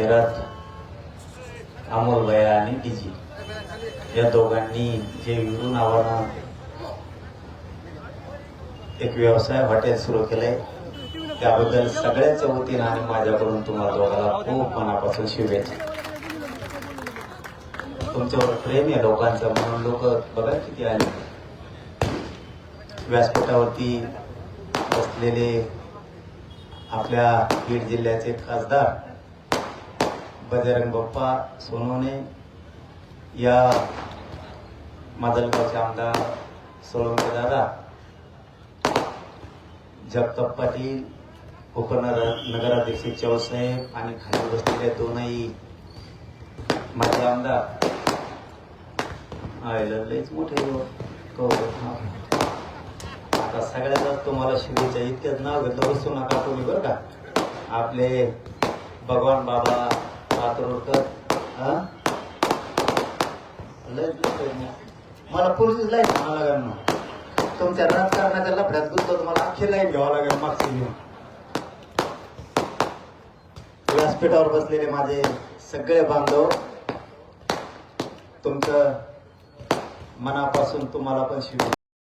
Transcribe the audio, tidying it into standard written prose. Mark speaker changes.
Speaker 1: जाहिरात अमोल भैया आणि डीजी या दोघांनी जे विरू नावानं एक व्यवसाय हॉटेल सुरू केलंय त्याबद्दल सगळ्याच्या वतीनं आणि माझ्याकडून तुम्हाला दोघांना खूप मनापासून शुभेच्छा. तुमच्यावर प्रेम आहे लोकांचं म्हणून लोक बघा किती आले. व्यासपीठावरती बसलेले आपल्या बीड जिल्ह्याचे खासदार बजरंग बाप्पा सोनवणे, या माजलगावचे आमदार सोळंके दादा, जगताप पाटील, उपनगराध्यक्ष चौसाहेब आणि खाली बसलेले दोनही माझे आमदार लयच मोठे आता सगळ्याच तुम्हाला शुभेच्छा. इतक्याच नाव घेतलं बसू नका तुम्ही बरं का. आपले भगवान बाबा पातुरकर मला पुढचीच लाईन म्हणावं लागेल ना. तुमच्या राजकारणाच्या लफड्यात गुंतवत मला अख्खी लाईन घ्यावं लागेल मागची घेऊन. व्यासपीठावर बसलेले माझे सगळे बांधव, तुमचं मनापासून तुम्हाला पण शुभेच्छा.